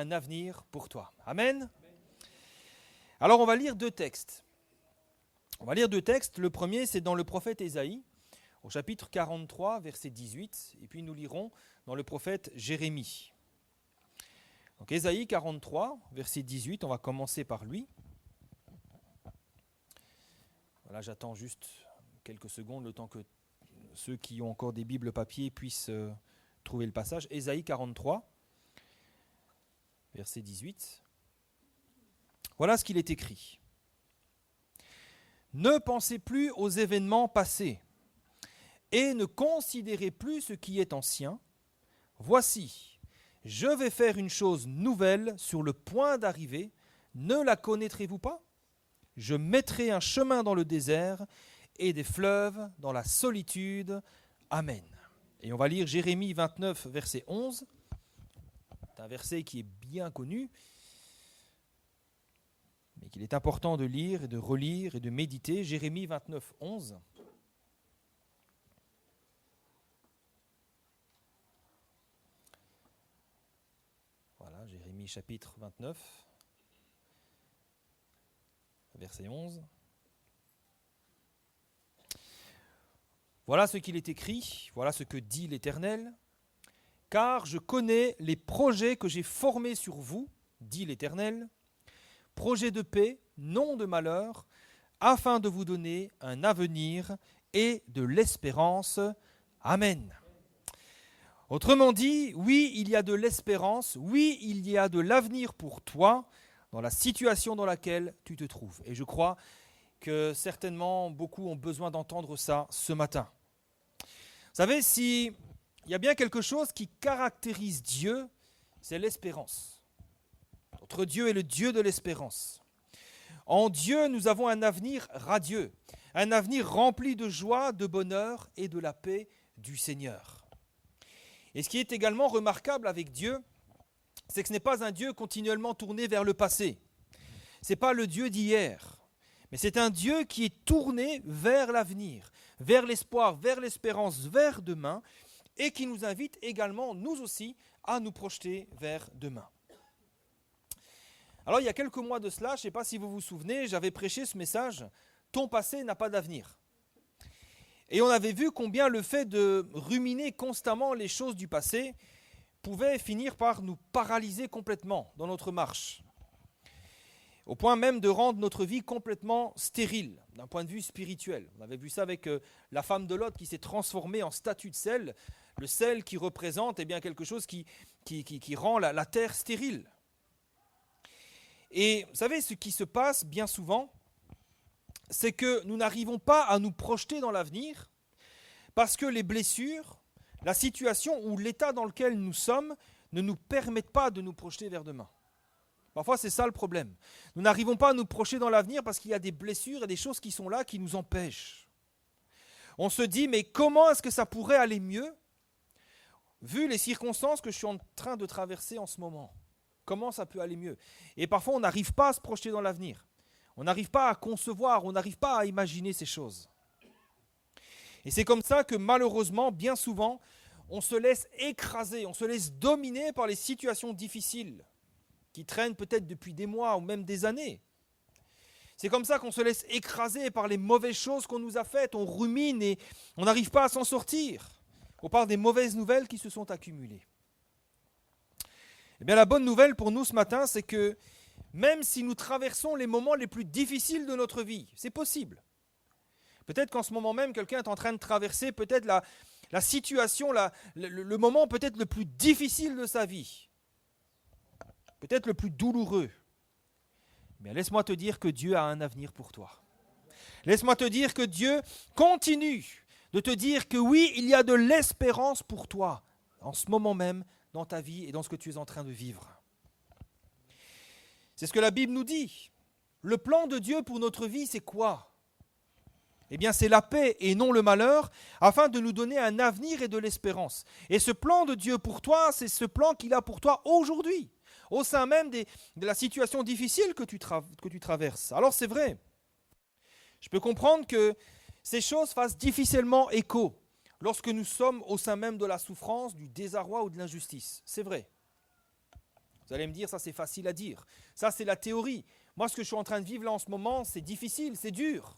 un avenir pour toi. Amen. Alors on va lire deux textes. Le premier, c'est dans le prophète Ésaïe, au chapitre 43, verset 18. Et puis nous lirons dans le prophète Jérémie. Donc Ésaïe 43, verset 18, on va commencer par lui. Voilà, j'attends juste quelques secondes, le temps que ceux qui ont encore des Bibles papier puissent trouver le passage. Ésaïe 43, verset 18. Voilà ce qu'il est écrit. Ne pensez plus aux événements passés et ne considérez plus ce qui est ancien. Voici, je vais faire une chose nouvelle sur le point d'arriver. Ne la connaîtrez-vous pas ? Je mettrai un chemin dans le désert et des fleuves dans la solitude. Amen. Et on va lire Jérémie 29, verset 11. C'est un verset qui est bien connu, mais qu'il est important de lire et de relire et de méditer. Jérémie 29, 11. Voilà, Jérémie chapitre 29, verset 11. Voilà ce qu'il est écrit, voilà ce que dit l'Éternel. « Car je connais les projets que j'ai formés sur vous, dit l'Éternel, projets de paix, non de malheur, afin de vous donner un avenir et de l'espérance. Amen. » Autrement dit, oui, il y a de l'espérance, oui, il y a de l'avenir pour toi dans la situation dans laquelle tu te trouves. Et je crois que certainement beaucoup ont besoin d'entendre ça ce matin. Vous savez, s'il y a bien quelque chose qui caractérise Dieu, c'est l'espérance. Notre Dieu est le Dieu de l'espérance. En Dieu, nous avons un avenir radieux, un avenir rempli de joie, de bonheur et de la paix du Seigneur. Et ce qui est également remarquable avec Dieu, c'est que ce n'est pas un Dieu continuellement tourné vers le passé. Ce n'est pas le Dieu d'hier, mais c'est un Dieu qui est tourné vers l'avenir, vers l'espoir, vers l'espérance, vers demain, et qui nous invite également, nous aussi, à nous projeter vers demain. Alors, il y a quelques mois de cela, je ne sais pas si vous vous souvenez, j'avais prêché ce message « Ton passé n'a pas d'avenir ». Et on avait vu combien le fait de ruminer constamment les choses du passé pouvait finir par nous paralyser complètement dans notre marche, au point même de rendre notre vie complètement stérile d'un point de vue spirituel. On avait vu ça avec la femme de Lot qui s'est transformée en statue de sel, le sel qui représente quelque chose qui rend la terre stérile. Et vous savez, ce qui se passe bien souvent, c'est que nous n'arrivons pas à nous projeter dans l'avenir parce que les blessures, la situation ou l'état dans lequel nous sommes ne nous permettent pas de nous projeter vers demain. Parfois, c'est ça le problème. Nous n'arrivons pas à nous projeter dans l'avenir parce qu'il y a des blessures et des choses qui sont là qui nous empêchent. On se dit, mais comment est-ce que ça pourrait aller mieux vu les circonstances que je suis en train de traverser en ce moment? Comment ça peut aller mieux? Et parfois, on n'arrive pas à se projeter dans l'avenir. On n'arrive pas à concevoir, on n'arrive pas à imaginer ces choses. Et c'est comme ça que malheureusement, bien souvent, on se laisse écraser, on se laisse dominer par les situations difficiles qui traînent peut-être depuis des mois ou même des années. C'est comme ça qu'on se laisse écraser par les mauvaises choses qu'on nous a faites, on rumine et on n'arrive pas à s'en sortir, au part des mauvaises nouvelles qui se sont accumulées. Eh bien, la bonne nouvelle pour nous ce matin, c'est que même si nous traversons les moments les plus difficiles de notre vie, c'est possible. Peut-être qu'en ce moment même, quelqu'un est en train de traverser peut-être la situation, le moment peut-être le plus difficile de sa vie, peut-être le plus douloureux. Mais laisse-moi te dire que Dieu a un avenir pour toi. Laisse-moi te dire que Dieu continue de te dire que oui, il y a de l'espérance pour toi en ce moment même dans ta vie et dans ce que tu es en train de vivre. C'est ce que la Bible nous dit. Le plan de Dieu pour notre vie, c'est quoi ? Eh bien, c'est la paix et non le malheur, afin de nous donner un avenir et de l'espérance. Et ce plan de Dieu pour toi, c'est ce plan qu'il a pour toi aujourd'hui, au sein même de la situation difficile que tu traverses. Alors c'est vrai, je peux comprendre que ces choses fassent difficilement écho lorsque nous sommes au sein même de la souffrance, du désarroi ou de l'injustice. C'est vrai. Vous allez me dire, ça c'est facile à dire. Ça c'est la théorie. Moi, ce que je suis en train de vivre là en ce moment, c'est difficile, c'est dur.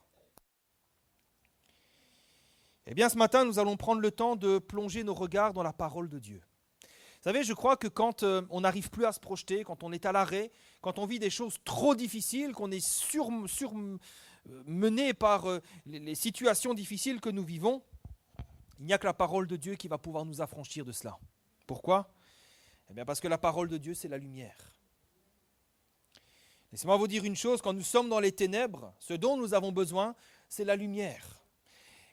Eh bien, ce matin, nous allons prendre le temps de plonger nos regards dans la parole de Dieu. Vous savez, je crois que quand on n'arrive plus à se projeter, quand on est à l'arrêt, quand on vit des choses trop difficiles, qu'on est surmené par les situations difficiles que nous vivons, il n'y a que la parole de Dieu qui va pouvoir nous affranchir de cela. Pourquoi ? Eh bien, parce que la parole de Dieu, c'est la lumière. Laissez-moi vous dire une chose, quand nous sommes dans les ténèbres, ce dont nous avons besoin, c'est la lumière.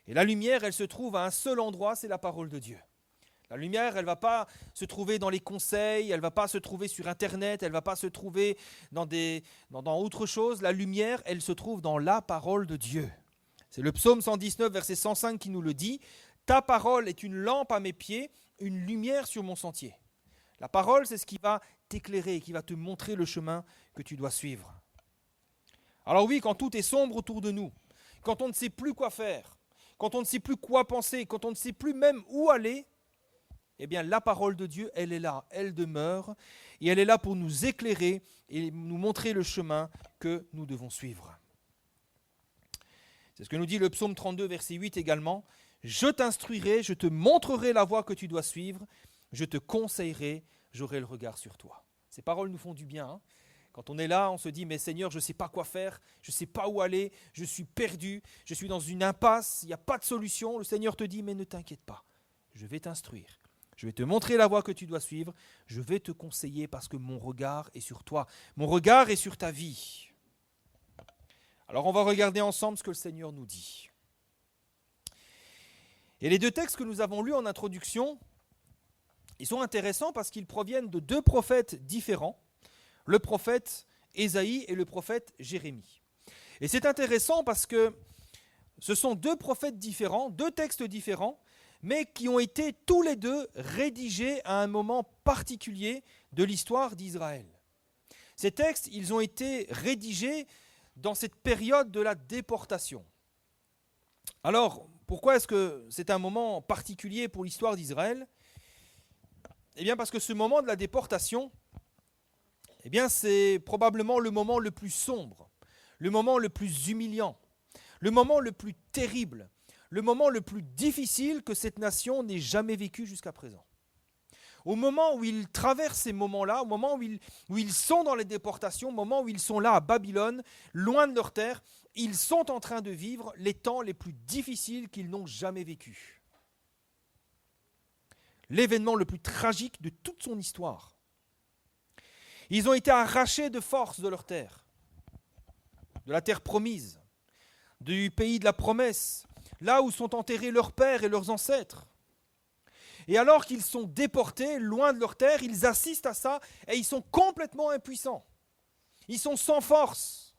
Et la lumière, elle se trouve à un seul endroit, c'est la parole de Dieu. La lumière, elle ne va pas se trouver dans les conseils, elle ne va pas se trouver sur Internet, elle ne va pas se trouver dans autre chose. La lumière, elle se trouve dans la parole de Dieu. C'est le psaume 119, verset 105 qui nous le dit. « Ta parole est une lampe à mes pieds, une lumière sur mon sentier. » La parole, c'est ce qui va t'éclairer, qui va te montrer le chemin que tu dois suivre. Alors oui, quand tout est sombre autour de nous, quand on ne sait plus quoi faire, quand on ne sait plus quoi penser, quand on ne sait plus même où aller, eh bien la parole de Dieu, elle est là, elle demeure, et elle est là pour nous éclairer et nous montrer le chemin que nous devons suivre. C'est ce que nous dit le psaume 32, verset 8 également. « Je t'instruirai, je te montrerai la voie que tu dois suivre, je te conseillerai, j'aurai le regard sur toi. » Ces paroles nous font du bien. Hein. Quand on est là, on se dit « Mais Seigneur, je ne sais pas quoi faire, je ne sais pas où aller, je suis perdu, je suis dans une impasse, il n'y a pas de solution. » Le Seigneur te dit « Mais ne t'inquiète pas, je vais t'instruire. Je vais te montrer la voie que tu dois suivre, je vais te conseiller parce que mon regard est sur toi, mon regard est sur ta vie. » Alors on va regarder ensemble ce que le Seigneur nous dit. Et les deux textes que nous avons lus en introduction, ils sont intéressants parce qu'ils proviennent de deux prophètes différents, le prophète Ésaïe et le prophète Jérémie. Et c'est intéressant parce que ce sont deux prophètes différents, deux textes différents, mais qui ont été tous les deux rédigés à un moment particulier de l'histoire d'Israël. Ces textes, ils ont été rédigés dans cette période de la déportation. Alors, pourquoi est-ce que c'est un moment particulier pour l'histoire d'Israël ? Eh bien, parce que ce moment de la déportation, eh bien, c'est probablement le moment le plus sombre, le moment le plus humiliant, le moment le plus terrible, le moment le plus difficile que cette nation n'ait jamais vécu jusqu'à présent. Au moment où ils traversent ces moments-là, au moment où ils sont dans les déportations, au moment où ils sont là à Babylone, loin de leur terre, ils sont en train de vivre les temps les plus difficiles qu'ils n'ont jamais vécus. L'événement le plus tragique de toute son histoire. Ils ont été arrachés de force de leur terre, de la terre promise, du pays de la promesse, là où sont enterrés leurs pères et leurs ancêtres. Et alors qu'ils sont déportés, loin de leur terre, ils assistent à ça et ils sont complètement impuissants. Ils sont sans force.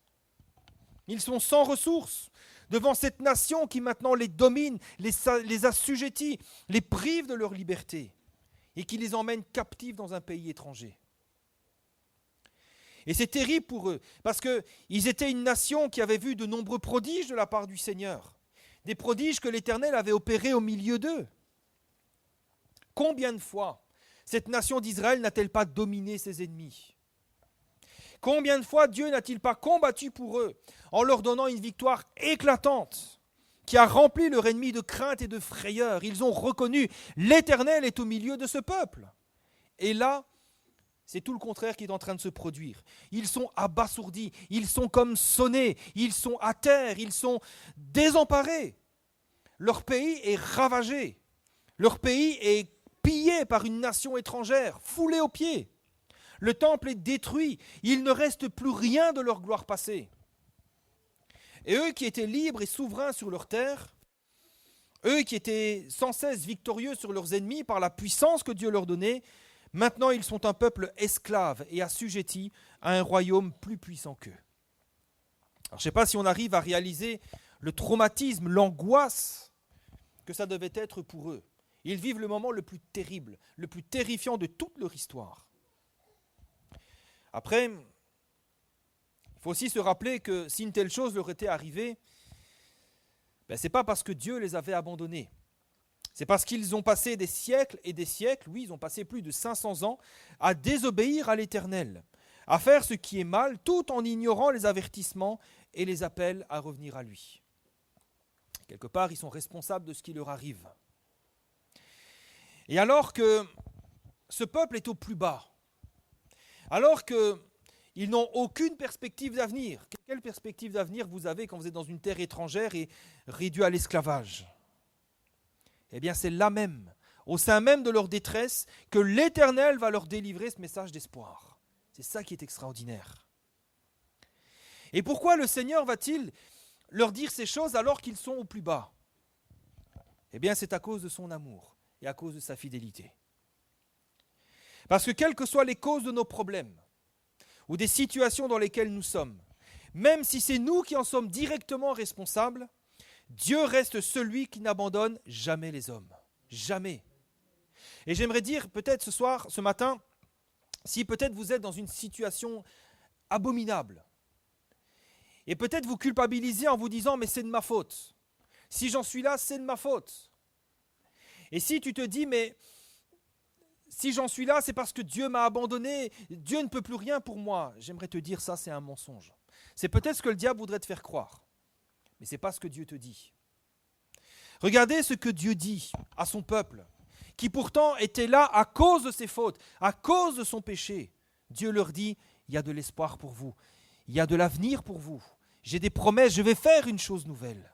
Ils sont sans ressources devant cette nation qui maintenant les domine, les assujettit, les prive de leur liberté et qui les emmène captifs dans un pays étranger. Et c'est terrible pour eux, parce qu'ils étaient une nation qui avait vu de nombreux prodiges de la part du Seigneur, des prodiges que l'Éternel avait opérés au milieu d'eux. Combien de fois cette nation d'Israël n'a-t-elle pas dominé ses ennemis ? Combien de fois Dieu n'a-t-il pas combattu pour eux en leur donnant une victoire éclatante qui a rempli leur ennemi de crainte et de frayeur ? Ils ont reconnu l'Éternel est au milieu de ce peuple. Et là, c'est tout le contraire qui est en train de se produire. Ils sont abasourdis, ils sont comme sonnés, ils sont à terre, ils sont désemparés. Leur pays est ravagé. Leur pays est pillé par une nation étrangère, foulé aux pieds. Le temple est détruit, il ne reste plus rien de leur gloire passée. Et eux qui étaient libres et souverains sur leur terre, eux qui étaient sans cesse victorieux sur leurs ennemis par la puissance que Dieu leur donnait, maintenant ils sont un peuple esclave et assujetti à un royaume plus puissant qu'eux. Alors, je ne sais pas si on arrive à réaliser le traumatisme, l'angoisse que ça devait être pour eux. Ils vivent le moment le plus terrible, le plus terrifiant de toute leur histoire. Après, il faut aussi se rappeler que si une telle chose leur était arrivée, ce n'est pas parce que Dieu les avait abandonnés. C'est parce qu'ils ont passé des siècles et des siècles, oui, ils ont passé plus de 500 ans à désobéir à l'Éternel, à faire ce qui est mal, tout en ignorant les avertissements et les appels à revenir à lui. Quelque part, ils sont responsables de ce qui leur arrive. Et alors que ce peuple est au plus bas, alors qu'ils n'ont aucune perspective d'avenir, quelle perspective d'avenir vous avez quand vous êtes dans une terre étrangère et réduit à l'esclavage ? Eh bien, c'est là même, au sein même de leur détresse, que l'Éternel va leur délivrer ce message d'espoir. C'est ça qui est extraordinaire. Et pourquoi le Seigneur va-t-il leur dire ces choses alors qu'ils sont au plus bas ? Eh bien, c'est à cause de son amour et à cause de sa fidélité. Parce que quelles que soient les causes de nos problèmes ou des situations dans lesquelles nous sommes, même si c'est nous qui en sommes directement responsables, Dieu reste celui qui n'abandonne jamais les hommes. Jamais. Et j'aimerais dire peut-être ce matin, si peut-être vous êtes dans une situation abominable, et peut-être vous culpabilisez en vous disant « mais c'est de ma faute ». Si j'en suis là, c'est de ma faute. Et si tu te dis « mais si j'en suis là, c'est parce que Dieu m'a abandonné, Dieu ne peut plus rien pour moi », j'aimerais te dire ça, c'est un mensonge. C'est peut-être ce que le diable voudrait te faire croire, mais ce n'est pas ce que Dieu te dit. Regardez ce que Dieu dit à son peuple, qui pourtant était là à cause de ses fautes, à cause de son péché. Dieu leur dit, il y a de l'espoir pour vous, il y a de l'avenir pour vous, j'ai des promesses, je vais faire une chose nouvelle.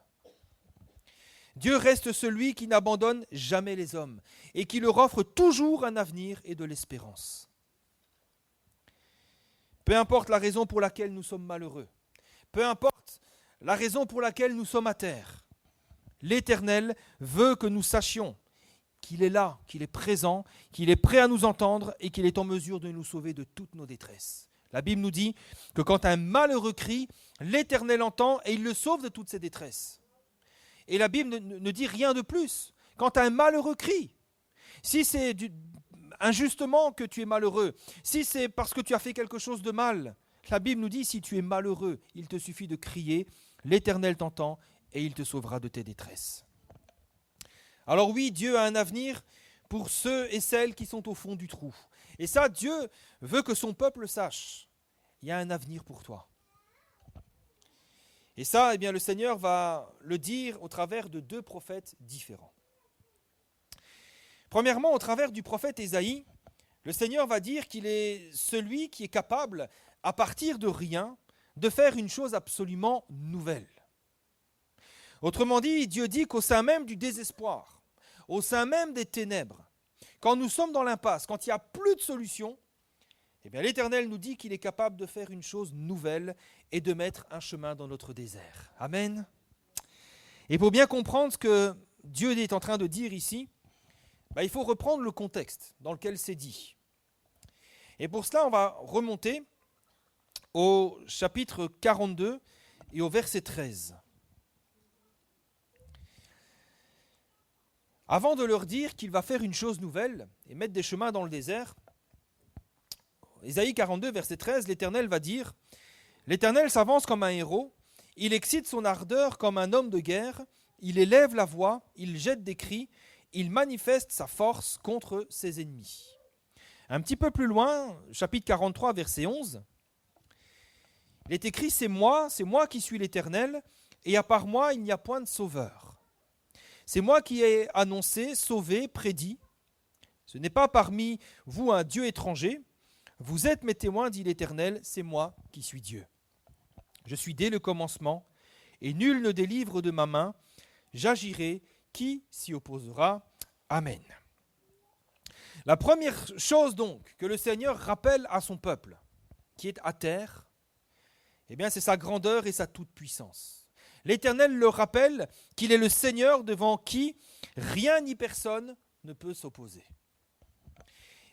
Dieu reste celui qui n'abandonne jamais les hommes et qui leur offre toujours un avenir et de l'espérance. Peu importe la raison pour laquelle nous sommes malheureux, peu importe la raison pour laquelle nous sommes à terre, l'Éternel veut que nous sachions qu'il est là, qu'il est présent, qu'il est prêt à nous entendre et qu'il est en mesure de nous sauver de toutes nos détresses. La Bible nous dit que quand un malheureux crie, l'Éternel entend et il le sauve de toutes ses détresses. Et la Bible ne dit rien de plus. Quand un malheureux crie, si c'est injustement que tu es malheureux, si c'est parce que tu as fait quelque chose de mal, la Bible nous dit si tu es malheureux, il te suffit de crier, l'Éternel t'entend et il te sauvera de tes détresses. Alors oui, Dieu a un avenir pour ceux et celles qui sont au fond du trou. Et ça, Dieu veut que son peuple sache. Il y a un avenir pour toi. Et ça, eh bien, le Seigneur va le dire au travers de deux prophètes différents. Premièrement, au travers du prophète Ésaïe, le Seigneur va dire qu'il est celui qui est capable, à partir de rien, de faire une chose absolument nouvelle. Autrement dit, Dieu dit qu'au sein même du désespoir, au sein même des ténèbres, quand nous sommes dans l'impasse, quand il n'y a plus de solution, eh bien, l'Éternel nous dit qu'il est capable de faire une chose nouvelle et de mettre un chemin dans notre désert. Amen. Et pour bien comprendre ce que Dieu est en train de dire ici, il faut reprendre le contexte dans lequel c'est dit. Et pour cela, on va remonter au chapitre 42 et au verset 13. Avant de leur dire qu'il va faire une chose nouvelle et mettre des chemins dans le désert, Ésaïe 42, verset 13, l'Éternel va dire « L'Éternel s'avance comme un héros, il excite son ardeur comme un homme de guerre, il élève la voix, il jette des cris, il manifeste sa force contre ses ennemis. » Un petit peu plus loin, chapitre 43, verset 11, il est écrit « C'est moi qui suis l'Éternel, et à part moi, il n'y a point de sauveur. C'est moi qui ai annoncé, sauvé, prédit. Ce n'est pas parmi vous un Dieu étranger. Vous êtes mes témoins, dit l'Éternel, c'est moi qui suis Dieu. Je suis dès le commencement, et nul ne délivre de ma main. J'agirai, qui s'y opposera? Amen. » La première chose donc que le Seigneur rappelle à son peuple, qui est à terre, eh bien c'est sa grandeur et sa toute-puissance. L'Éternel leur rappelle qu'il est le Seigneur devant qui rien ni personne ne peut s'opposer.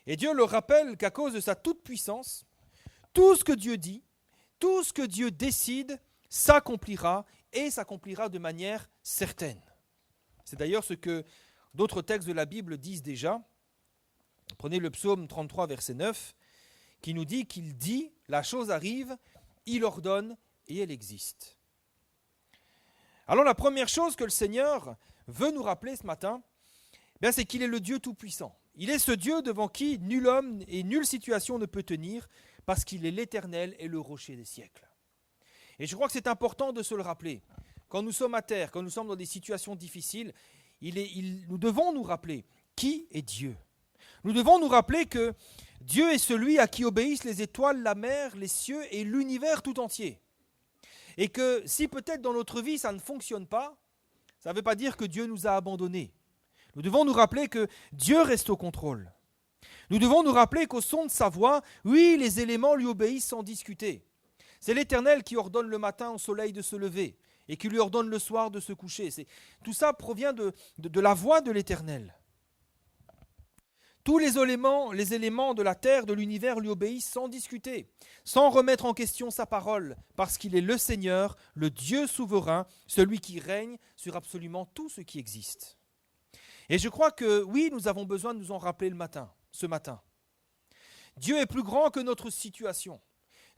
Et Dieu leur rappelle qu'à cause de sa toute-puissance, tout ce que Dieu dit, tout ce que Dieu décide, s'accomplira et s'accomplira de manière certaine. C'est d'ailleurs ce que d'autres textes de la Bible disent déjà. Prenez le psaume 33, verset 9, qui nous dit qu'il dit, la chose arrive, il ordonne et elle existe. Alors la première chose que le Seigneur veut nous rappeler ce matin, Bien, c'est qu'il est le Dieu Tout-Puissant. Il est ce Dieu devant qui nul homme et nulle situation ne peut tenir, parce qu'il est l'Éternel et le rocher des siècles. Et je crois que c'est important de se le rappeler. Quand nous sommes à terre, quand nous sommes dans des situations difficiles, nous devons nous rappeler qui est Dieu. Nous devons nous rappeler que Dieu est celui à qui obéissent les étoiles, la mer, les cieux et l'univers tout entier. Et que si peut-être dans notre vie ça ne fonctionne pas, ça ne veut pas dire que Dieu nous a abandonnés. Nous devons nous rappeler que Dieu reste au contrôle. Nous devons nous rappeler qu'au son de sa voix, oui, les éléments lui obéissent sans discuter. C'est l'Éternel qui ordonne le matin au soleil de se lever et qui lui ordonne le soir de se coucher. Tout ça provient de la voix de l'Éternel. Tous les éléments de la terre, de l'univers lui obéissent sans discuter, sans remettre en question sa parole, parce qu'il est le Seigneur, le Dieu souverain, celui qui règne sur absolument tout ce qui existe. Et je crois que oui, nous avons besoin de nous en rappeler ce matin. Dieu est plus grand que notre situation.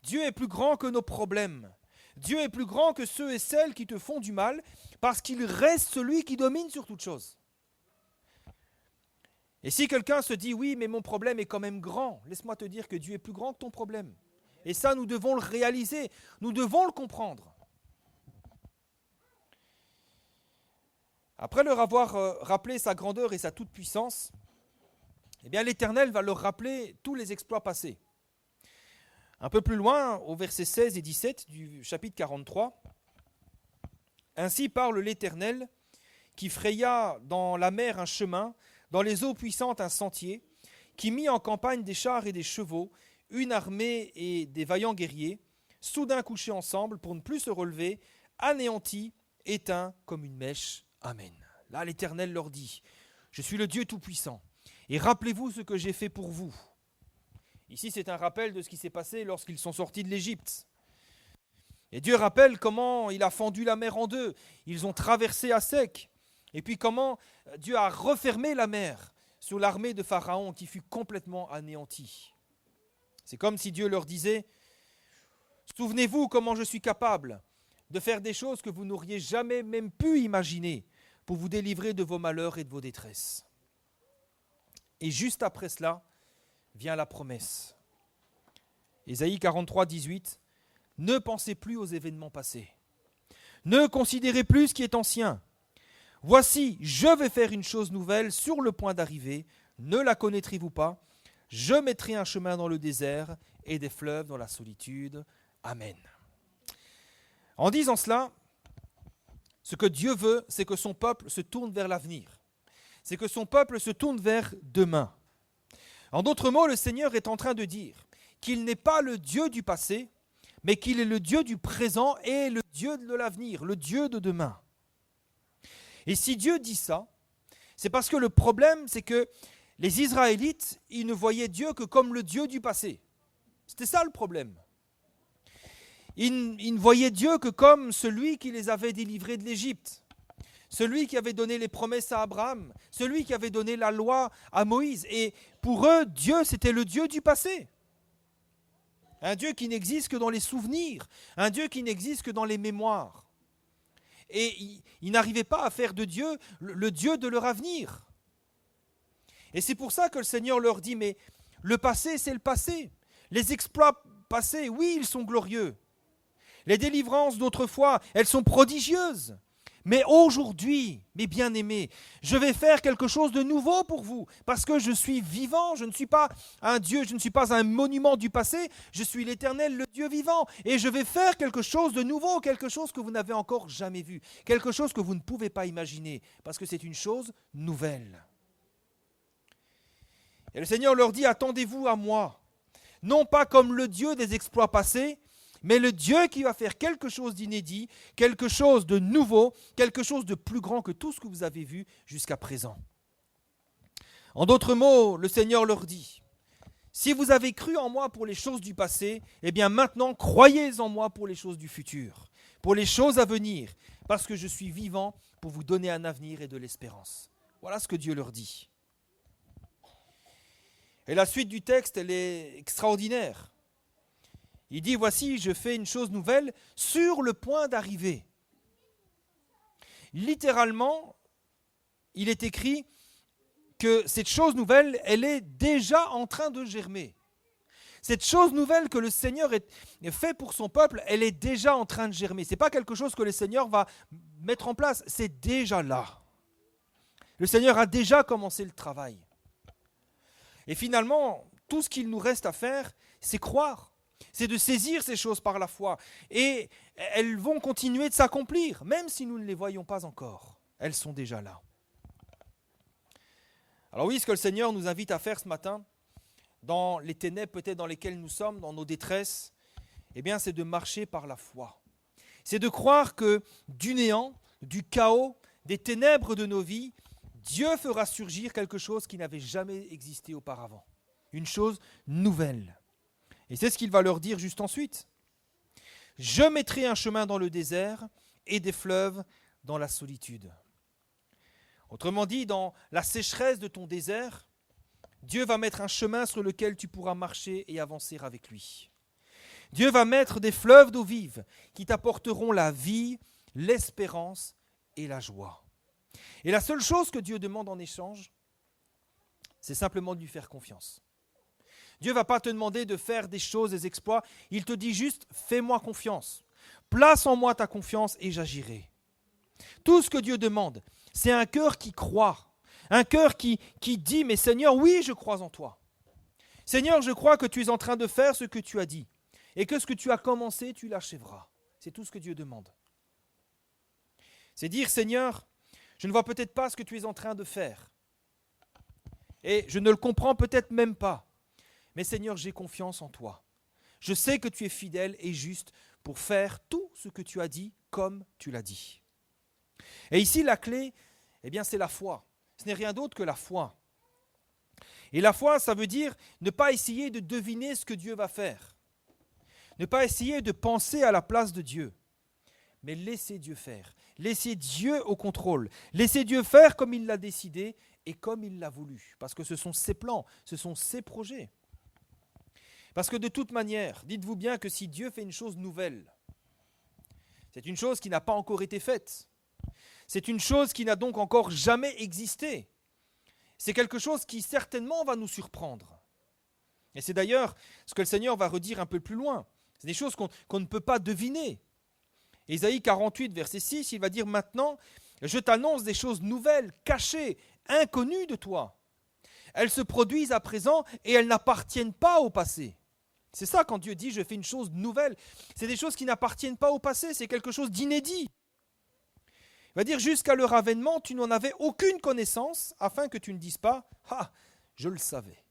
Dieu est plus grand que nos problèmes. Dieu est plus grand que ceux et celles qui te font du mal, parce qu'il reste celui qui domine sur toute chose. Et si quelqu'un se dit, oui, mais mon problème est quand même grand, laisse-moi te dire que Dieu est plus grand que ton problème. Et ça, nous devons le réaliser, nous devons le comprendre. Après leur avoir rappelé sa grandeur et sa toute-puissance, eh bien l'Éternel va leur rappeler tous les exploits passés. Un peu plus loin, au verset 16 et 17 du chapitre 43, « Ainsi parle l'Éternel, qui fraya dans la mer un chemin, dans les eaux puissantes un sentier, qui mit en campagne des chars et des chevaux, une armée et des vaillants guerriers, soudain couchés ensemble pour ne plus se relever, anéantis, éteints comme une mèche. Amen. » Là, l'Éternel leur dit, « Je suis le Dieu Tout-Puissant, et rappelez-vous ce que j'ai fait pour vous. » Ici, c'est un rappel de ce qui s'est passé lorsqu'ils sont sortis de l'Égypte. Et Dieu rappelle comment il a fendu la mer en deux. Ils ont traversé à sec. Et puis comment Dieu a refermé la mer sur l'armée de Pharaon qui fut complètement anéantie. C'est comme si Dieu leur disait, « Souvenez-vous comment je suis capable de faire des choses que vous n'auriez jamais même pu imaginer pour vous délivrer de vos malheurs et de vos détresses. » Et juste après cela, vient la promesse. Ésaïe 43, 18. « Ne pensez plus aux événements passés. Ne considérez plus ce qui est ancien. Voici, je vais faire une chose nouvelle sur le point d'arriver. Ne la connaîtrez-vous pas? Je mettrai un chemin dans le désert et des fleuves dans la solitude. Amen. » En disant cela, ce que Dieu veut, c'est que son peuple se tourne vers l'avenir. C'est que son peuple se tourne vers demain. En d'autres mots, le Seigneur est en train de dire qu'il n'est pas le Dieu du passé, mais qu'il est le Dieu du présent et le Dieu de l'avenir, le Dieu de demain. Et si Dieu dit ça, c'est parce que le problème, c'est que les Israélites, ils ne voyaient Dieu que comme le Dieu du passé. C'était ça le problème. Ils ne voyaient Dieu que comme celui qui les avait délivrés de l'Égypte. Celui qui avait donné les promesses à Abraham, celui qui avait donné la loi à Moïse. Et pour eux, Dieu, c'était le Dieu du passé. Un Dieu qui n'existe que dans les souvenirs, un Dieu qui n'existe que dans les mémoires. Et ils n'arrivaient pas à faire de Dieu le Dieu de leur avenir. Et c'est pour ça que le Seigneur leur dit, mais le passé, c'est le passé. Les exploits passés, oui, ils sont glorieux. Les délivrances d'autrefois, elles sont prodigieuses. Mais aujourd'hui, mes bien-aimés, je vais faire quelque chose de nouveau pour vous, parce que je suis vivant, je ne suis pas un Dieu, je ne suis pas un monument du passé, je suis l'Éternel, le Dieu vivant, et je vais faire quelque chose de nouveau, quelque chose que vous n'avez encore jamais vu, quelque chose que vous ne pouvez pas imaginer, parce que c'est une chose nouvelle. Et le Seigneur leur dit, attendez-vous à moi, non pas comme le Dieu des exploits passés, mais le Dieu qui va faire quelque chose d'inédit, quelque chose de nouveau, quelque chose de plus grand que tout ce que vous avez vu jusqu'à présent. En d'autres mots, le Seigneur leur dit, si vous avez cru en moi pour les choses du passé, eh bien maintenant croyez en moi pour les choses du futur, pour les choses à venir, parce que je suis vivant pour vous donner un avenir et de l'espérance. Voilà ce que Dieu leur dit. Et la suite du texte, elle est extraordinaire. Il dit, voici, je fais une chose nouvelle sur le point d'arriver. Littéralement, il est écrit, que cette chose nouvelle, elle est déjà en train de germer. Cette chose nouvelle que le Seigneur fait pour son peuple, elle est déjà en train de germer. Ce n'est pas quelque chose que le Seigneur va mettre en place, c'est déjà là. Le Seigneur a déjà commencé le travail. Et finalement, tout ce qu'il nous reste à faire, c'est croire. C'est de saisir ces choses par la foi. Et elles vont continuer de s'accomplir, même si nous ne les voyons pas encore. Elles sont déjà là. Alors oui, ce que le Seigneur nous invite à faire ce matin, dans les ténèbres peut-être dans lesquelles nous sommes, dans nos détresses, eh bien, c'est de marcher par la foi. C'est de croire que du néant, du chaos, des ténèbres de nos vies, Dieu fera surgir quelque chose qui n'avait jamais existé auparavant. Une chose nouvelle. Et c'est ce qu'il va leur dire juste ensuite. « Je mettrai un chemin dans le désert et des fleuves dans la solitude. » Autrement dit, dans la sécheresse de ton désert, Dieu va mettre un chemin sur lequel tu pourras marcher et avancer avec lui. Dieu va mettre des fleuves d'eau vive qui t'apporteront la vie, l'espérance et la joie. Et la seule chose que Dieu demande en échange, c'est simplement de lui faire confiance. Dieu ne va pas te demander de faire des choses, des exploits. Il te dit juste, fais-moi confiance. Place en moi ta confiance et j'agirai. Tout ce que Dieu demande, c'est un cœur qui croit. Un cœur qui dit, mais Seigneur, oui, je crois en toi. Seigneur, je crois que tu es en train de faire ce que tu as dit. Et que ce que tu as commencé, tu l'achèveras. C'est tout ce que Dieu demande. C'est dire, Seigneur, je ne vois peut-être pas ce que tu es en train de faire. Et je ne le comprends peut-être même pas. Mais Seigneur, j'ai confiance en toi. Je sais que tu es fidèle et juste pour faire tout ce que tu as dit comme tu l'as dit. Et ici, la clé, eh bien, c'est la foi. Ce n'est rien d'autre que la foi. Et la foi, ça veut dire ne pas essayer de deviner ce que Dieu va faire. Ne pas essayer de penser à la place de Dieu. Mais laisser Dieu faire. Laisser Dieu au contrôle. Laisser Dieu faire comme il l'a décidé et comme il l'a voulu. Parce que ce sont ses plans, ce sont ses projets. Parce que de toute manière, dites-vous bien que si Dieu fait une chose nouvelle, c'est une chose qui n'a pas encore été faite. C'est une chose qui n'a donc encore jamais existé. C'est quelque chose qui certainement va nous surprendre. Et c'est d'ailleurs ce que le Seigneur va redire un peu plus loin. C'est des choses qu'on ne peut pas deviner. Ésaïe 48, verset 6, il va dire maintenant, je t'annonce des choses nouvelles, cachées, inconnues de toi. Elles se produisent à présent et elles n'appartiennent pas au passé. C'est ça quand Dieu dit je fais une chose nouvelle. C'est des choses qui n'appartiennent pas au passé, c'est quelque chose d'inédit. Il va dire jusqu'à leur avènement, tu n'en avais aucune connaissance afin que tu ne dises pas « Ah, je le savais ».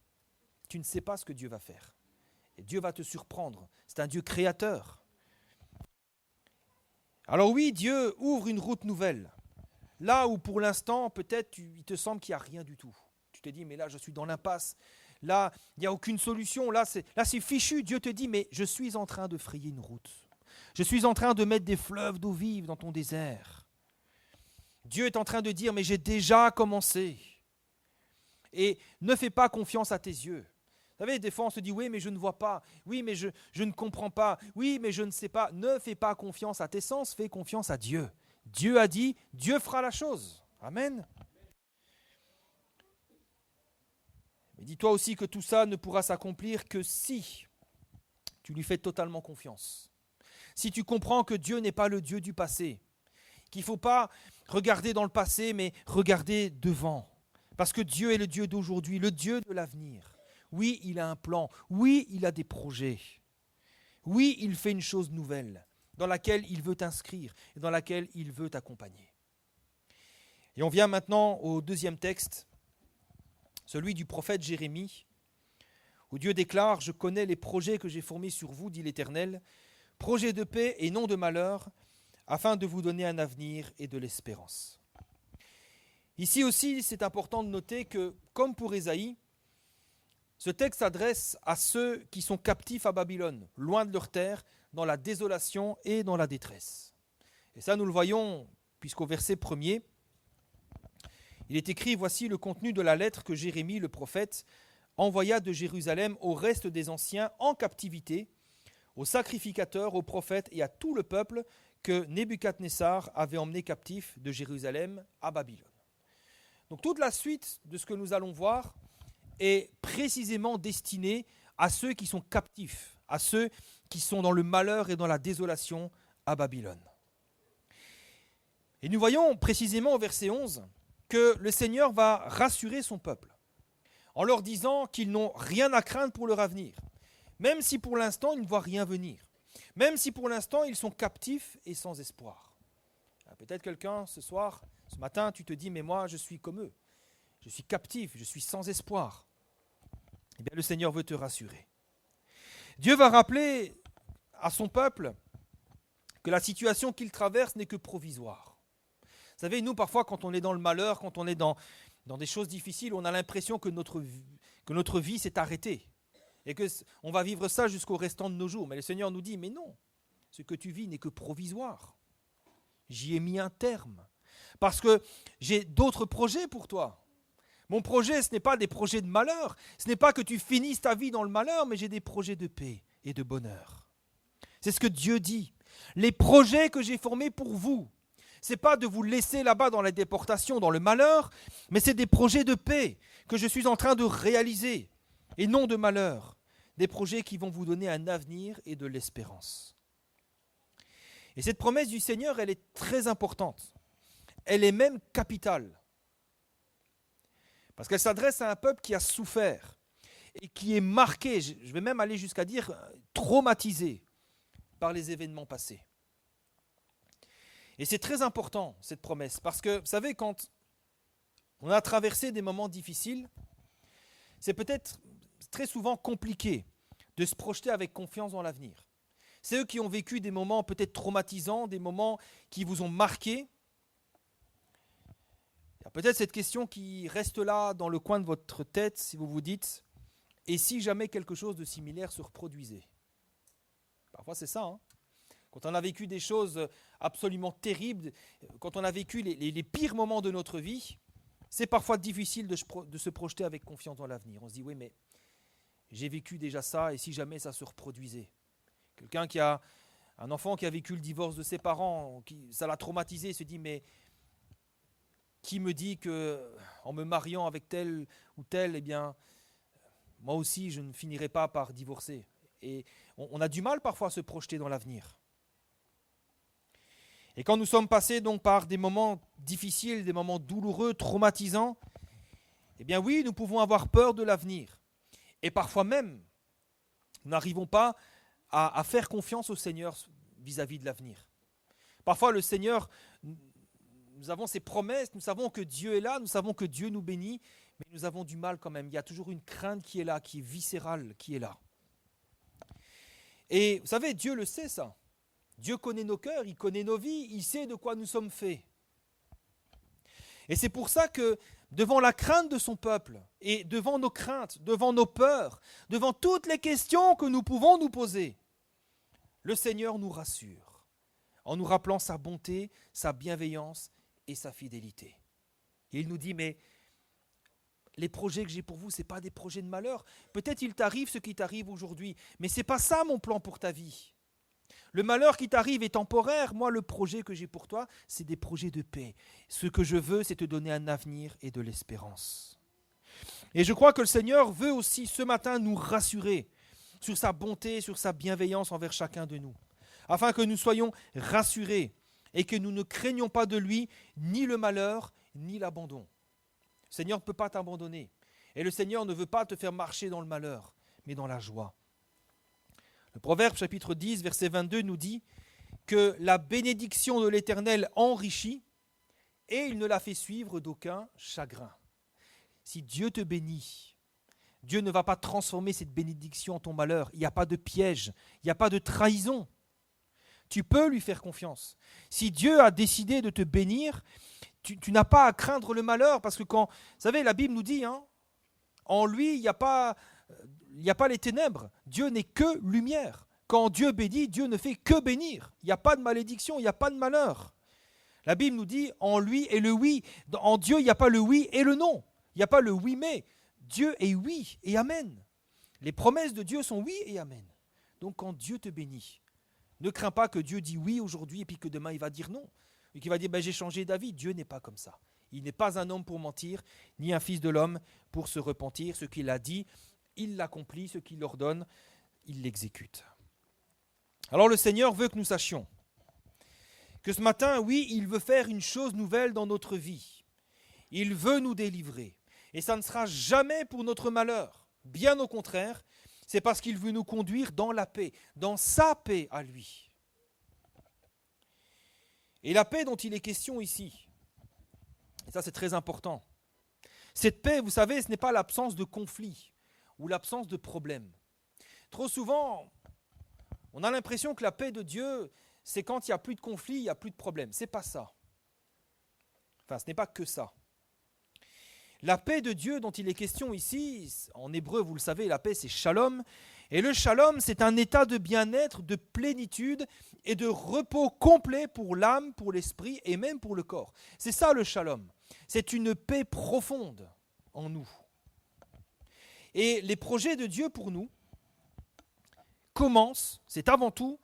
Tu ne sais pas ce que Dieu va faire. Et Dieu va te surprendre. C'est un Dieu créateur. Alors oui, Dieu ouvre une route nouvelle. Là où pour l'instant, peut-être, il te semble qu'il n'y a rien du tout. Tu te dis, mais là, je suis dans l'impasse. Là, il n'y a aucune solution. Là, c'est fichu. Dieu te dit, mais je suis en train de frayer une route. Je suis en train de mettre des fleuves d'eau vive dans ton désert. Dieu est en train de dire, mais j'ai déjà commencé. Et ne fais pas confiance à tes yeux. Vous savez, des fois, on se dit, oui, mais je ne vois pas. Oui, mais je ne comprends pas. Oui, mais je ne sais pas. Ne fais pas confiance à tes sens, fais confiance à Dieu. Dieu a dit, Dieu fera la chose. Amen. Mais dis-toi aussi que tout ça ne pourra s'accomplir que si tu lui fais totalement confiance. Si tu comprends que Dieu n'est pas le Dieu du passé, qu'il ne faut pas regarder dans le passé, mais regarder devant. Parce que Dieu est le Dieu d'aujourd'hui, le Dieu de l'avenir. Oui, il a un plan. Oui, il a des projets. Oui, il fait une chose nouvelle dans laquelle il veut t'inscrire et dans laquelle il veut t'accompagner. Et on vient maintenant au deuxième texte, celui du prophète Jérémie, où Dieu déclare « Je connais les projets que j'ai formés sur vous, dit l'Éternel, projets de paix et non de malheur, afin de vous donner un avenir et de l'espérance. » Ici aussi, c'est important de noter que, comme pour Ésaïe, ce texte s'adresse à ceux qui sont captifs à Babylone, loin de leur terre, dans la désolation et dans la détresse. Et ça, nous le voyons, puisqu'au verset 1er, il est écrit « Voici le contenu de la lettre que Jérémie, le prophète, envoya de Jérusalem au reste des anciens en captivité, aux sacrificateurs, aux prophètes et à tout le peuple que Nebuchadnezzar avait emmené captif de Jérusalem à Babylone. » Donc toute la suite de ce que nous allons voir est précisément destinée à ceux qui sont captifs, à ceux qui sont dans le malheur et dans la désolation à Babylone. Et nous voyons précisément au verset 11 que le Seigneur va rassurer son peuple en leur disant qu'ils n'ont rien à craindre pour leur avenir, même si pour l'instant ils ne voient rien venir, même si pour l'instant ils sont captifs et sans espoir. Peut-être quelqu'un ce soir, ce matin, tu te dis, mais moi je suis comme eux, je suis captif, je suis sans espoir. Eh bien le Seigneur veut te rassurer. Dieu va rappeler à son peuple que la situation qu'il traverse n'est que provisoire. Vous savez, nous parfois quand on est dans le malheur, quand on est dans des choses difficiles, on a l'impression que notre vie s'est arrêtée et qu'on va vivre ça jusqu'au restant de nos jours. Mais le Seigneur nous dit, mais non, ce que tu vis n'est que provisoire. J'y ai mis un terme parce que j'ai d'autres projets pour toi. Mon projet, ce n'est pas des projets de malheur, ce n'est pas que tu finisses ta vie dans le malheur, mais j'ai des projets de paix et de bonheur. C'est ce que Dieu dit. Les projets que j'ai formés pour vous, ce n'est pas de vous laisser là-bas dans la déportation, dans le malheur, mais c'est des projets de paix que je suis en train de réaliser, et non de malheur. Des projets qui vont vous donner un avenir et de l'espérance. Et cette promesse du Seigneur, elle est très importante. Elle est même capitale. Parce qu'elle s'adresse à un peuple qui a souffert et qui est marqué, je vais même aller jusqu'à dire traumatisé par les événements passés. Et c'est très important, cette promesse, parce que, vous savez, quand on a traversé des moments difficiles, c'est peut-être très souvent compliqué de se projeter avec confiance dans l'avenir. C'est eux qui ont vécu des moments peut-être traumatisants, des moments qui vous ont marqué. Il y a peut-être cette question qui reste là dans le coin de votre tête, si vous vous dites, et si jamais quelque chose de similaire se reproduisait? Parfois c'est ça, hein. Quand on a vécu des choses absolument terribles, quand on a vécu les pires moments de notre vie, c'est parfois difficile de se projeter avec confiance dans l'avenir. On se dit, oui, mais j'ai vécu déjà ça, et si jamais ça se reproduisait? Quelqu'un qui a un enfant qui a vécu le divorce de ses parents, ça l'a traumatisé, il se dit, mais qui me dit qu'en me mariant avec tel ou tel, eh bien, moi aussi, je ne finirai pas par divorcer. Et on a du mal parfois à se projeter dans l'avenir. Et quand nous sommes passés donc par des moments difficiles, des moments douloureux, traumatisants, eh bien oui, nous pouvons avoir peur de l'avenir. Et parfois même, nous n'arrivons pas à faire confiance au Seigneur vis-à-vis de l'avenir. Parfois, le Seigneur, nous avons ses promesses, nous savons que Dieu est là, nous savons que Dieu nous bénit, mais nous avons du mal quand même. Il y a toujours une crainte qui est là, qui est viscérale, qui est là. Et vous savez, Dieu le sait ça. Dieu connaît nos cœurs, il connaît nos vies, il sait de quoi nous sommes faits. Et c'est pour ça que devant la crainte de son peuple, et devant nos craintes, devant nos peurs, devant toutes les questions que nous pouvons nous poser, le Seigneur nous rassure, en nous rappelant sa bonté, sa bienveillance et sa fidélité. Et il nous dit, mais les projets que j'ai pour vous, ce n'est pas des projets de malheur. Peut-être il t'arrive ce qui t'arrive aujourd'hui, mais ce n'est pas ça mon plan pour ta vie. Le malheur qui t'arrive est temporaire. Moi, le projet que j'ai pour toi, c'est des projets de paix. Ce que je veux, c'est te donner un avenir et de l'espérance. Et je crois que le Seigneur veut aussi ce matin nous rassurer sur sa bonté, sur sa bienveillance envers chacun de nous, afin que nous soyons rassurés et que nous ne craignons pas de lui ni le malheur, ni l'abandon. Le Seigneur ne peut pas t'abandonner. Et le Seigneur ne veut pas te faire marcher dans le malheur, mais dans la joie. Le Proverbe chapitre 10, verset 22 nous dit que la bénédiction de l'Éternel enrichit et il ne la fait suivre d'aucun chagrin. Si Dieu te bénit, Dieu ne va pas transformer cette bénédiction en ton malheur. Il n'y a pas de piège, il n'y a pas de trahison. Tu peux lui faire confiance. Si Dieu a décidé de te bénir, tu n'as pas à craindre le malheur, parce que vous savez, la Bible nous dit, en lui, il n'y a pas les ténèbres. Dieu n'est que lumière. Quand Dieu bénit, Dieu ne fait que bénir. Il n'y a pas de malédiction, il n'y a pas de malheur. La Bible nous dit, en lui est le oui. En Dieu, il n'y a pas le oui et le non. Il n'y a pas le oui mais. Dieu est oui et amen. Les promesses de Dieu sont oui et amen. Donc quand Dieu te bénit, ne crains pas que Dieu dit oui aujourd'hui et puis que demain il va dire non. Et qu'il va dire j'ai changé d'avis. Dieu n'est pas comme ça. Il n'est pas un homme pour mentir, ni un fils de l'homme pour se repentir. Ce qu'il a dit, il l'accomplit. Ce qu'il ordonne, il l'exécute. Alors le Seigneur veut que nous sachions que ce matin, oui, il veut faire une chose nouvelle dans notre vie. Il veut nous délivrer. Et ça ne sera jamais pour notre malheur. Bien au contraire, c'est parce qu'il veut nous conduire dans la paix, dans sa paix à lui. Et la paix dont il est question ici, et ça c'est très important, cette paix, vous savez, ce n'est pas l'absence de conflit ou l'absence de problème. Trop souvent, on a l'impression que la paix de Dieu, c'est quand il n'y a plus de conflit, il n'y a plus de problème. Ce n'est pas ça. Enfin, ce n'est pas que ça. La paix de Dieu dont il est question ici, en hébreu, vous le savez, la paix c'est shalom. Et le shalom, c'est un état de bien-être, de plénitude et de repos complet pour l'âme, pour l'esprit et même pour le corps. C'est ça le shalom. C'est une paix profonde en nous. Et les projets de Dieu pour nous commencent, c'est avant tout,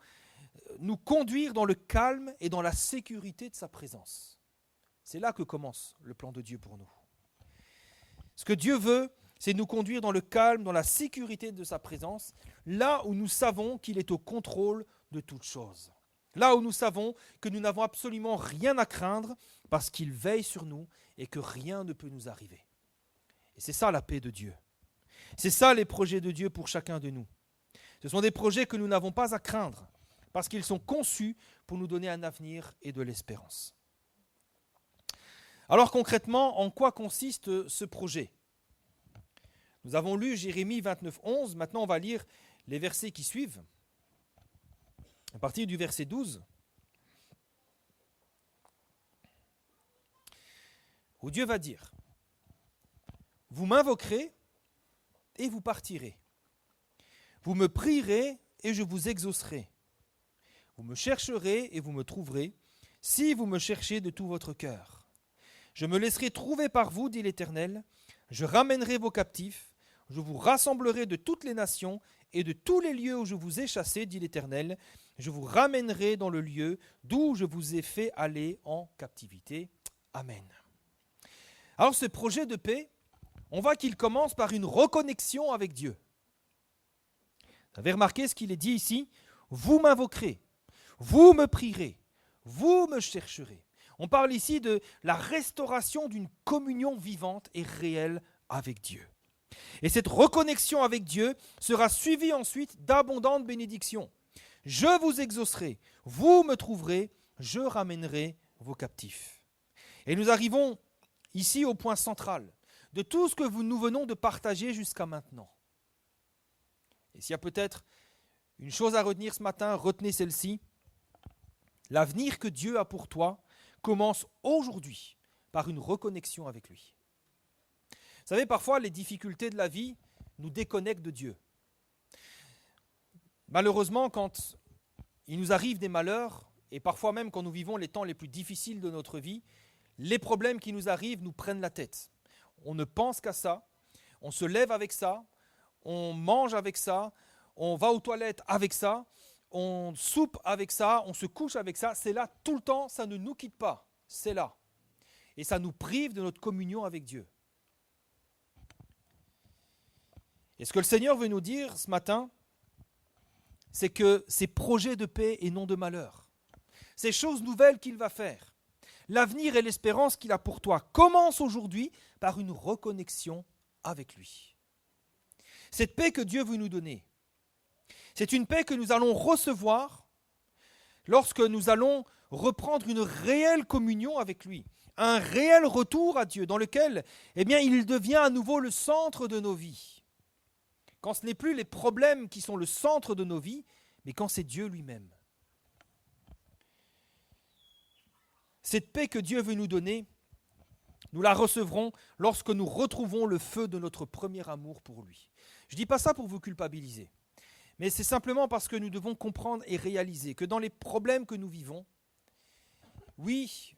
nous conduire dans le calme et dans la sécurité de sa présence. C'est là que commence le plan de Dieu pour nous. Ce que Dieu veut, c'est nous conduire dans le calme, dans la sécurité de sa présence, là où nous savons qu'il est au contrôle de toutes choses. Là où nous savons que nous n'avons absolument rien à craindre parce qu'il veille sur nous et que rien ne peut nous arriver. Et c'est ça la paix de Dieu. C'est ça les projets de Dieu pour chacun de nous. Ce sont des projets que nous n'avons pas à craindre parce qu'ils sont conçus pour nous donner un avenir et de l'espérance. Alors concrètement, en quoi consiste ce projet ? Nous avons lu Jérémie 29, 11. Maintenant, on va lire les versets qui suivent. À partir du verset 12, où Dieu va dire « Vous m'invoquerez et vous partirez. Vous me prierez et je vous exaucerai. Vous me chercherez et vous me trouverez, si vous me cherchez de tout votre cœur. Je me laisserai trouver par vous, dit l'Éternel. Je ramènerai vos captifs. Je vous rassemblerai de toutes les nations et de tous les lieux où je vous ai chassés, dit l'Éternel. Je vous ramènerai dans le lieu d'où je vous ai fait aller en captivité. Amen. » Alors ce projet de paix, on voit qu'il commence par une reconnexion avec Dieu. Vous avez remarqué ce qu'il est dit ici ? Vous m'invoquerez, vous me prierez, vous me chercherez. On parle ici de la restauration d'une communion vivante et réelle avec Dieu. Et cette reconnexion avec Dieu sera suivie ensuite d'abondantes bénédictions. Je vous exaucerai, vous me trouverez, je ramènerai vos captifs. Et nous arrivons ici au point central de tout ce que nous venons de partager jusqu'à maintenant. Et s'il y a peut-être une chose à retenir ce matin, retenez celle-ci. L'avenir que Dieu a pour toi commence aujourd'hui par une reconnexion avec lui. Vous savez, parfois, les difficultés de la vie nous déconnectent de Dieu. Malheureusement, quand il nous arrive des malheurs, et parfois même quand nous vivons les temps les plus difficiles de notre vie, les problèmes qui nous arrivent nous prennent la tête. On ne pense qu'à ça, on se lève avec ça, on mange avec ça, on va aux toilettes avec ça, on soupe avec ça, on se couche avec ça, c'est là tout le temps, ça ne nous quitte pas, c'est là. Et ça nous prive de notre communion avec Dieu. Et ce que le Seigneur veut nous dire ce matin, c'est que ces projets de paix et non de malheur, ces choses nouvelles qu'il va faire, l'avenir et l'espérance qu'il a pour toi, commencent aujourd'hui par une reconnexion avec lui. Cette paix que Dieu veut nous donner, c'est une paix que nous allons recevoir lorsque nous allons reprendre une réelle communion avec lui, un réel retour à Dieu dans lequel il devient à nouveau le centre de nos vies. Quand ce n'est plus les problèmes qui sont le centre de nos vies, mais quand c'est Dieu lui-même. Cette paix que Dieu veut nous donner, nous la recevrons lorsque nous retrouvons le feu de notre premier amour pour lui. Je ne dis pas ça pour vous culpabiliser, mais c'est simplement parce que nous devons comprendre et réaliser que dans les problèmes que nous vivons, oui,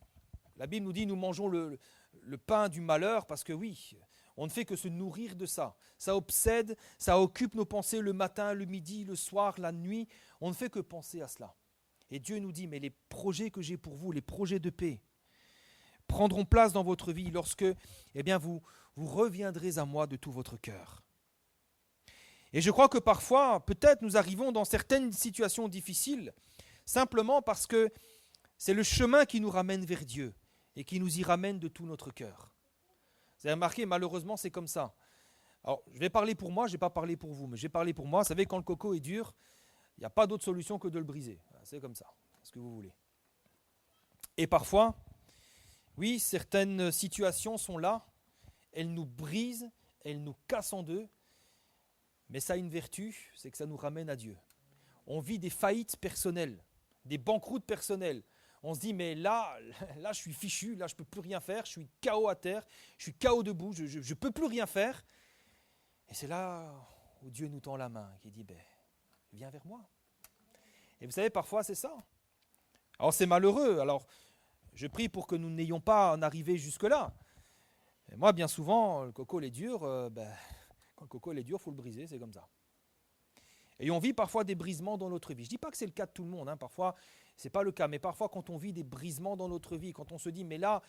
la Bible nous dit nous mangeons le pain du malheur parce que oui, on ne fait que se nourrir de ça. Ça obsède, ça occupe nos pensées le matin, le midi, le soir, la nuit. On ne fait que penser à cela. Et Dieu nous dit, mais les projets que j'ai pour vous, les projets de paix, prendront place dans votre vie lorsque vous reviendrez à moi de tout votre cœur. Et je crois que parfois, peut-être nous arrivons dans certaines situations difficiles, simplement parce que c'est le chemin qui nous ramène vers Dieu et qui nous y ramène de tout notre cœur. Vous avez remarqué, malheureusement, c'est comme ça. Alors, je vais parler pour moi, je ne vais pas parler pour vous, mais je vais parler pour moi. Vous savez, quand le coco est dur, il n'y a pas d'autre solution que de le briser. C'est comme ça, c'est ce que vous voulez. Et parfois, oui, certaines situations sont là, elles nous brisent, elles nous cassent en deux, mais ça a une vertu, c'est que ça nous ramène à Dieu. On vit des faillites personnelles, des banqueroutes personnelles. On se dit, mais là, je suis fichu, là, je ne peux plus rien faire, je suis KO à terre, je suis KO debout, je ne peux plus rien faire. Et c'est là où Dieu nous tend la main, qui dit, viens vers moi. Et vous savez, parfois, c'est ça. Alors, c'est malheureux. Alors, je prie pour que nous n'ayons pas en arrivé jusque-là. Et moi, bien souvent, le coco, il est dur. Quand le coco, il est dur, il faut le briser, c'est comme ça. Et on vit parfois des brisements dans notre vie. Je ne dis pas que c'est le cas de tout le monde, parfois, ce n'est pas le cas. Mais parfois, quand on vit des brisements dans notre vie, quand on se dit, mais là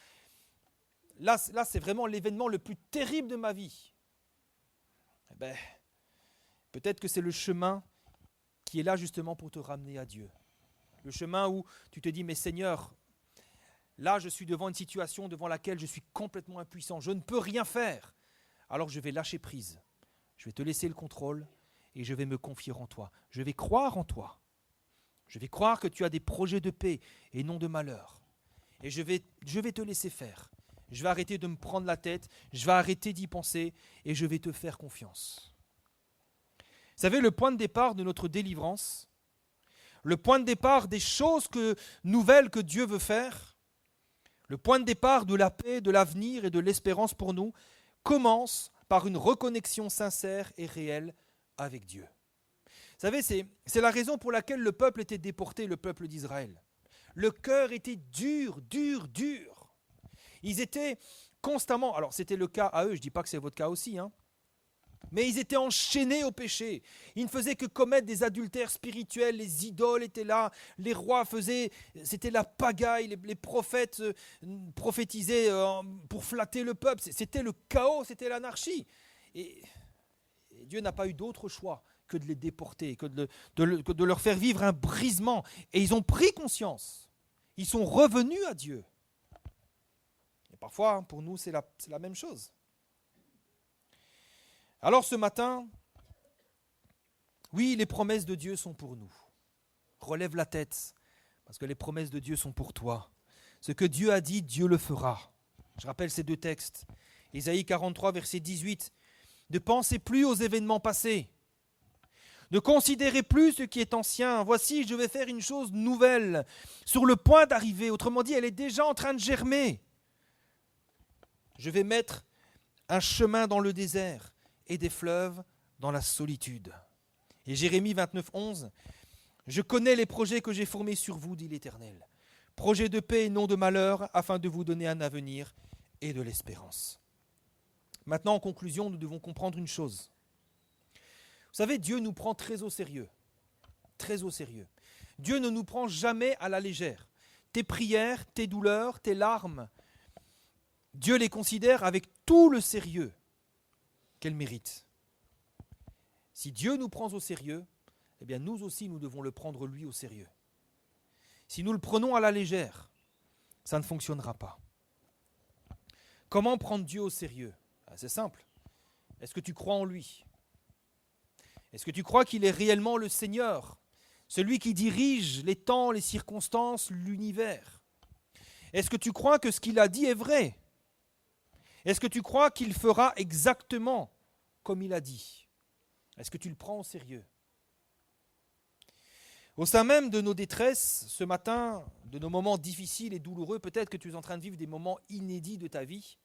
c'est vraiment l'événement le plus terrible de ma vie. Peut-être que c'est le chemin qui est là justement pour te ramener à Dieu. Le chemin où tu te dis, mais Seigneur, là je suis devant une situation devant laquelle je suis complètement impuissant, je ne peux rien faire. Alors je vais lâcher prise, je vais te laisser le contrôle et je vais me confier en toi. Je vais croire en toi. Je vais croire que tu as des projets de paix et non de malheur. Et je vais te laisser faire. Je vais arrêter de me prendre la tête, je vais arrêter d'y penser et je vais te faire confiance. Vous savez, le point de départ de notre délivrance, le point de départ des choses nouvelles que Dieu veut faire, le point de départ de la paix, de l'avenir et de l'espérance pour nous, commence par une reconnexion sincère et réelle avec Dieu. Vous savez, c'est la raison pour laquelle le peuple était déporté, le peuple d'Israël. Le cœur était dur, dur, dur. Ils étaient constamment, alors c'était le cas à eux, je ne dis pas que c'est votre cas aussi, mais ils étaient enchaînés au péché. Ils ne faisaient que commettre des adultères spirituels, les idoles étaient là, les rois c'était la pagaille, les prophètes prophétisaient pour flatter le peuple. C'était le chaos, c'était l'anarchie. Et Dieu n'a pas eu d'autre choix que de les déporter, que de leur faire vivre un brisement. Et ils ont pris conscience. Ils sont revenus à Dieu. Et parfois, pour nous, c'est la même chose. Alors ce matin, oui, les promesses de Dieu sont pour nous. Relève la tête, parce que les promesses de Dieu sont pour toi. Ce que Dieu a dit, Dieu le fera. Je rappelle ces deux textes. Ésaïe 43, verset 18. Ne pensez plus aux événements passés. Ne considérez plus ce qui est ancien. Voici, je vais faire une chose nouvelle, sur le point d'arriver. Autrement dit, elle est déjà en train de germer. Je vais mettre un chemin dans le désert et des fleuves dans la solitude. Et Jérémie 29, 11. Je connais les projets que j'ai formés sur vous, dit l'Éternel. Projets de paix et non de malheur, afin de vous donner un avenir et de l'espérance. Maintenant, en conclusion, nous devons comprendre une chose. Vous savez, Dieu nous prend très au sérieux. Très au sérieux. Dieu ne nous prend jamais à la légère. Tes prières, tes douleurs, tes larmes, Dieu les considère avec tout le sérieux qu'elles méritent. Si Dieu nous prend au sérieux, eh bien nous aussi nous devons le prendre lui au sérieux. Si nous le prenons à la légère, ça ne fonctionnera pas. Comment prendre Dieu au sérieux ? C'est simple. Est-ce que tu crois en lui ? Est-ce que tu crois qu'il est réellement le Seigneur, celui qui dirige les temps, les circonstances, l'univers ? Est-ce que tu crois que ce qu'il a dit est vrai ? Est-ce que tu crois qu'il fera exactement comme il a dit ? Est-ce que tu le prends au sérieux ? Au sein même de nos détresses, ce matin, de nos moments difficiles et douloureux, peut-être que tu es en train de vivre des moments inédits de ta vie.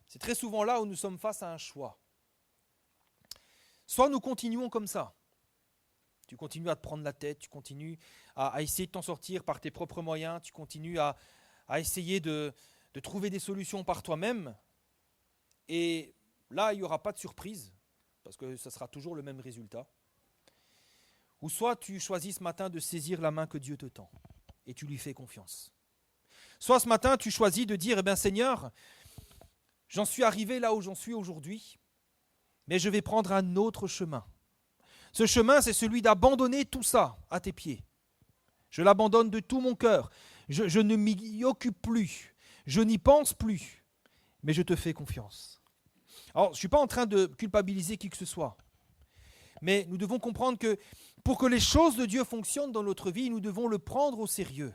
C'est très souvent là où nous sommes face à un choix. Soit nous continuons comme ça. Tu continues à te prendre la tête, tu continues à essayer de t'en sortir par tes propres moyens, tu continues à essayer de trouver des solutions par toi-même. Et là, il n'y aura pas de surprise, parce que ça sera toujours le même résultat. Ou soit tu choisis ce matin de saisir la main que Dieu te tend, et tu lui fais confiance. Soit ce matin, tu choisis de dire, eh bien Seigneur, j'en suis arrivé là où j'en suis aujourd'hui, mais je vais prendre un autre chemin. Ce chemin, c'est celui d'abandonner tout ça à tes pieds. Je l'abandonne de tout mon cœur. Je ne m'y occupe plus. Je n'y pense plus. Mais je te fais confiance. Alors, je ne suis pas en train de culpabiliser qui que ce soit. Mais nous devons comprendre que pour que les choses de Dieu fonctionnent dans notre vie, nous devons le prendre au sérieux.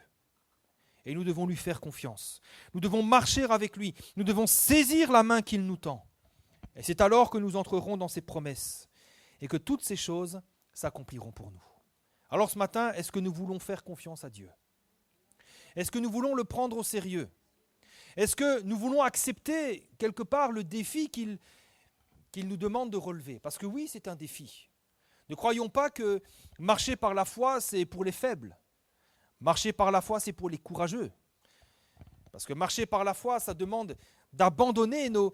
Et nous devons lui faire confiance. Nous devons marcher avec lui. Nous devons saisir la main qu'il nous tend. Et c'est alors que nous entrerons dans ses promesses. Et que toutes ces choses s'accompliront pour nous. Alors ce matin, est-ce que nous voulons faire confiance à Dieu? Est-ce que nous voulons le prendre au sérieux? Est-ce que nous voulons accepter quelque part le défi qu'il nous demande de relever? Parce que oui, c'est un défi. Ne croyons pas que marcher par la foi, c'est pour les faibles. Marcher par la foi, c'est pour les courageux. Parce que marcher par la foi, ça demande d'abandonner nos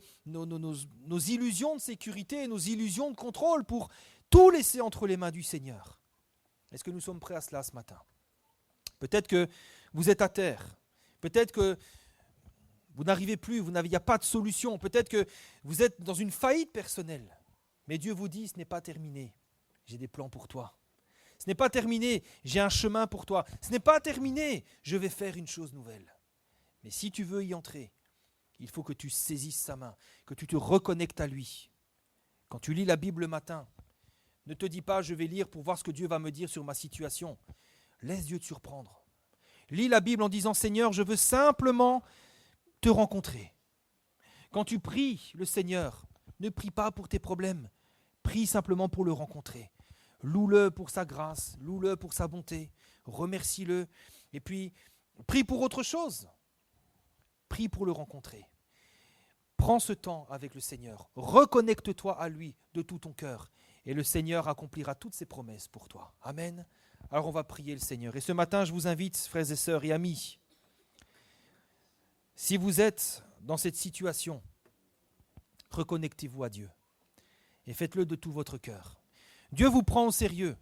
illusions de sécurité, nos illusions de contrôle pour tout laisser entre les mains du Seigneur. Est-ce que nous sommes prêts à cela ce matin? Peut-être que vous êtes à terre. Peut-être que vous n'arrivez plus, il n'y a pas de solution. Peut-être que vous êtes dans une faillite personnelle. Mais Dieu vous dit, ce n'est pas terminé. J'ai des plans pour toi. Ce n'est pas terminé, j'ai un chemin pour toi. Ce n'est pas terminé, je vais faire une chose nouvelle. Mais si tu veux y entrer, il faut que tu saisisses sa main, que tu te reconnectes à lui. Quand tu lis la Bible le matin, ne te dis pas, je vais lire pour voir ce que Dieu va me dire sur ma situation. Laisse Dieu te surprendre. Lis la Bible en disant, Seigneur, je veux simplement te rencontrer. Quand tu pries le Seigneur, ne prie pas pour tes problèmes. Prie simplement pour le rencontrer. Loue-le pour sa grâce, loue-le pour sa bonté. Remercie-le. Et puis, prie pour autre chose. Prie pour le rencontrer. Prends ce temps avec le Seigneur. Reconnecte-toi à lui de tout ton cœur. Et le Seigneur accomplira toutes ses promesses pour toi. Amen. Alors on va prier le Seigneur. Et ce matin, je vous invite, frères et sœurs et amis, si vous êtes dans cette situation, reconnectez-vous à Dieu. Et faites-le de tout votre cœur. Dieu vous prend au sérieux.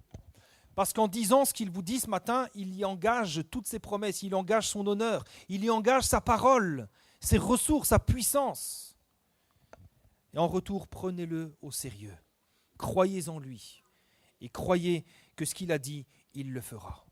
Parce qu'en disant ce qu'il vous dit ce matin, il y engage toutes ses promesses, il engage son honneur, il y engage sa parole, ses ressources, sa puissance. Et en retour, prenez-le au sérieux. Croyez en lui et croyez que ce qu'il a dit, il le fera.